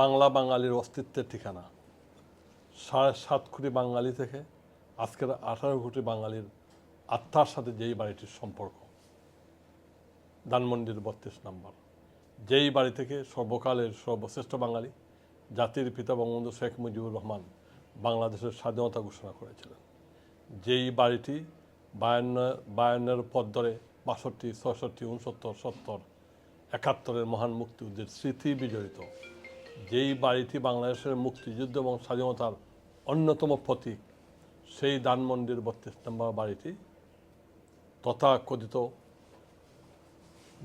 বাংলা বাঙালির অস্তিত্বের ঠিকানা। 7.5 কোটি বাঙালি থেকে আজকের 18 কোটি বাঙালির আত্মার সাথে যেই বাড়িটির সম্পর্ক, ধানমন্ডির 32 নম্বর, যেই বাড়ি থেকে সর্বকালের সর্বশ্রেষ্ঠ বাঙালি জাতির পিতা বঙ্গবন্ধু শেখ মুজিবুর রহমান বাংলাদেশের স্বাধীনতা ঘোষণা করেছিলেন, যেই বাড়িটি 52 পথ ধরে 62, 66, 69, 70, 71 মহান মুক্তিযুদ্ধের স্মৃতি বিজড়িত, যেই বাড়িটি বাংলাদেশের মুক্তিযুদ্ধ এবং স্বাধীনতার অন্যতম প্রতীক, সেই ধানমন্ডির 32 নম্বর বাড়িটি তথাকথিত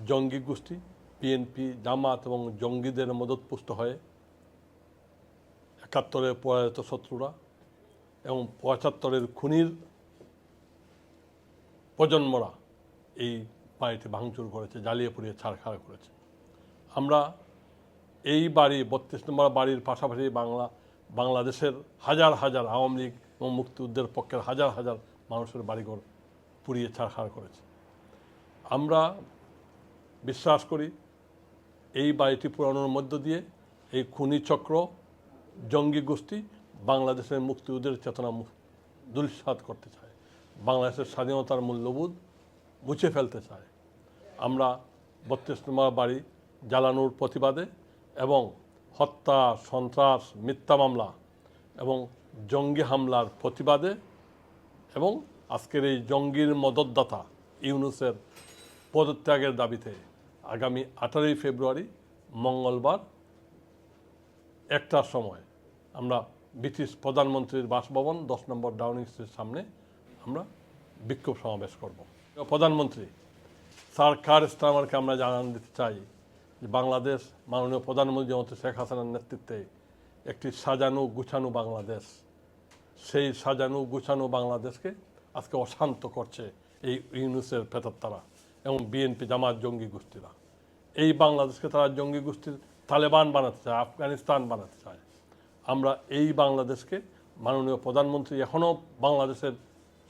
জঙ্গি গোষ্ঠী বিএনপি, জামাত এবং জঙ্গিদের মদতপুষ্ট হয়ে 71-এ পরাজিত শত্রুরা এবং 75-এর খুনির প্রজন্মরা এই বাড়িটি ভাঙচুর করেছে, জ্বালিয়ে পুড়িয়ে ছাড়খাড় করেছে। আমরা এই বাড়ি 32 নম্বর বাড়ির পাশাপাশি বাংলাদেশের হাজার হাজার আওয়ামী লীগ এবং মুক্তিযুদ্ধের পক্ষের হাজার হাজার মানুষের বাড়িঘর পুড়িয়ে ছাড়খাড় করেছে। আমরা বিশ্বাস করি এই বাড়িটি পুরানোর মধ্য দিয়ে এই খুনি চক্র, জঙ্গি গোষ্ঠী বাংলাদেশের মুক্তিযুদ্ধের চেতনা ধূলিসাৎ করতে চায়, বাংলাদেশের স্বাধীনতার মূল্যবোধ মুছে ফেলতে চায়। আমরা 32 নম্বর বাড়ি জ্বালানোর প্রতিবাদে এবং হত্যা, সন্ত্রাস, মিথ্যা মামলা এবং জঙ্গি হামলার প্রতিবাদে এবং আজকের এই জঙ্গির মদতদাতা ইউনূসের পদত্যাগের দাবিতে আগামী 18 ফেব্রুয়ারি মঙ্গলবার 1টার সময় আমরা ব্রিটিশ প্রধানমন্ত্রীর বাসভবন 10 নম্বর ডাউনিং স্ট্রিটের সামনে আমরা বিক্ষোভ সমাবেশ করব। প্রধানমন্ত্রী স্যার কার স্টারমারকে আমরা জানান দিতে চাই যে বাংলাদেশ মাননীয় প্রধানমন্ত্রী জননেত্রী শেখ হাসিনার নেতৃত্বে একটি সাজানো গুছানো বাংলাদেশ, সেই সাজানো গুছানো বাংলাদেশকে আজকে অশান্ত করছে এই ইউনূসের প্রেতাত্মারা এবং বিএনপি, জামাত, জঙ্গি গোষ্ঠীরা। এই বাংলাদেশকে তারা জঙ্গি গোষ্ঠীর তালেবান বানাতে চায়, আফগানিস্তান বানাতে চায়। আমরা এই বাংলাদেশকে মাননীয় প্রধানমন্ত্রী, এখনও বাংলাদেশের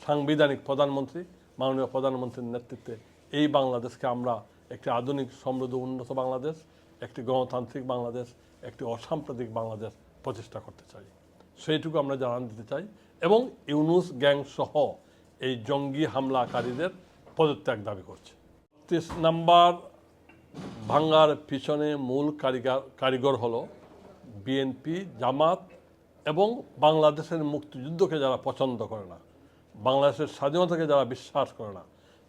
সাংবিধানিক প্রধানমন্ত্রী, মাননীয় প্রধানমন্ত্রীর নেতৃত্বে এই বাংলাদেশকে আমরা একটি আধুনিক, সমৃদ্ধ, উন্নত বাংলাদেশ, একটি গণতান্ত্রিক বাংলাদেশ, একটি অসাম্প্রদায়িক বাংলাদেশ প্রতিষ্ঠা করতে চাই। সেইটুকু আমরা জানান দিতে চাই এবং ইউনূস গ্যাং সহ এই জঙ্গি হামলাকারীদের পদত্যাগ দাবি করছে। 30 নম্বর ভাঙ্গার পিছনে মূল কারিগর হলো বিএনপি, জামাত এবং বাংলাদেশের মুক্তিযুদ্ধকে যারা পছন্দ করে না, বাংলাদেশের স্বাধীনতাকে যারা বিশ্বাস করে না,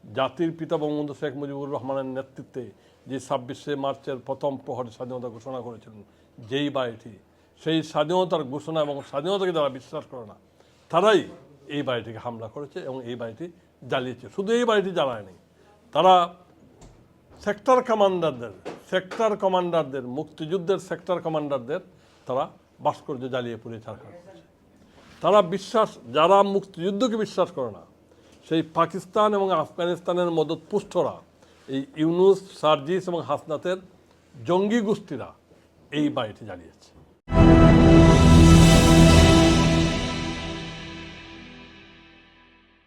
জাতির পিতা বঙ্গবন্ধু শেখ মুজিবুর রহমানের নেতৃত্বে যে 26শে মার্চের প্রথম প্রহরে স্বাধীনতা ঘোষণা করেছিলেন, যেই বাড়িটি, সেই স্বাধীনতার ঘোষণা এবং স্বাধীনতাকে যারা বিশ্বাস করে না, তারাই এই বাড়িটিকে হামলা করেছে এবং এই বাড়িটি জ্বালিয়েছে। শুধু এই বাড়িটি জ্বালায়নি, তারা সেক্টর কমান্ডারদের মুক্তিযুদ্ধের সেক্টর কমান্ডারদের তারা ভাস্কর্য জ্বালিয়ে পুড়িয়ে ছাড়খাড় করেছে। তারা যারা মুক্তিযুদ্ধকে বিশ্বাস করে না, সেই পাকিস্তান এবং আফগানিস্তানের মদতপুষ্টরা, এই ইউনূস, সার্জিস এবং হাসনাতের জঙ্গি গোষ্ঠীরা এই বাড়িটি জ্বালিয়েছে।